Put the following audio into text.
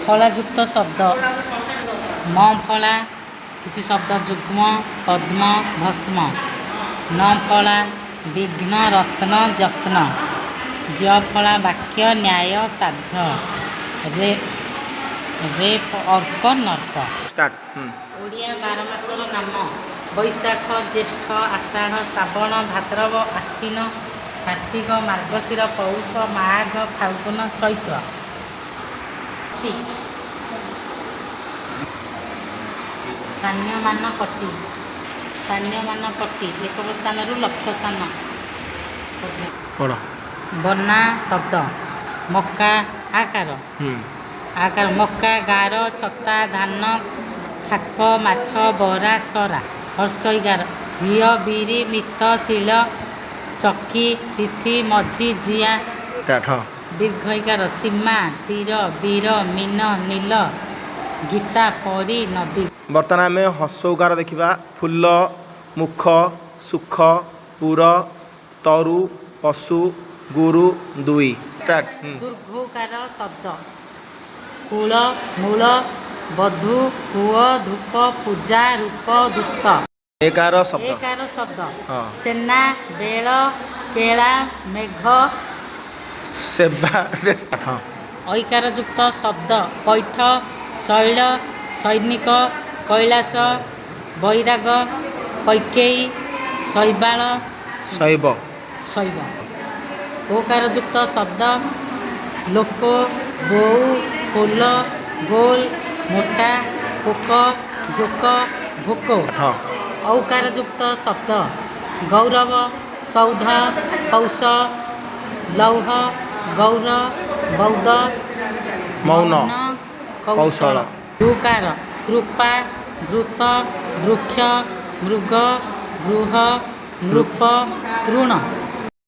फलायुक्त शब्द म फला किसी शब्द जुग्म पद्म भस्म न फला विघ्न रत्न जत्न ज फला वाक्य न्याय साध्य रे अर्क नर्क। ओडिया 12 मासर नाम बैशाख ज्येष्ठ आषाढ़ श्रावण भाद्रव आश्विन कार्तिक मार्गशीर पौष माघ फाल्गुन चैत्र। स्थानीयमान पट्टी एक स्थान लक्ष्य स्थान। बना शब्द मक्का आकार मक्का गार छता धान थाक माछ बरा सरा हर्षईगार झील बिरी मित शिल चकी तिथि मझी जिया दीर्घईकार सीमा तीर वीर मीन नील गीता परी नदी। बर्तमान आम हस्वकार देखा फूल मुख सुख पुर तरु पशु गुरु दुई। दुर्घोकार शब्द कूल मूल बधू कूह धूप पूजा रूप धूप। एकार शब्द सेना बेल केला मेघ सेवा। ऐकार युक्त शब्द पैठ शैल सैनिक कैलास बैराग कैकेयी शैवाल शैव। ओकार युक्त शब्द लोक बोऊ पोल गोल मोटा पोक जोक भोक। औकार युक्त शब्द गौरव सौध कौश लौह गौर बौद्ध मौन कौशल। ऋकार कृपा घृत वृक्ष मृग गृह नृप तृण।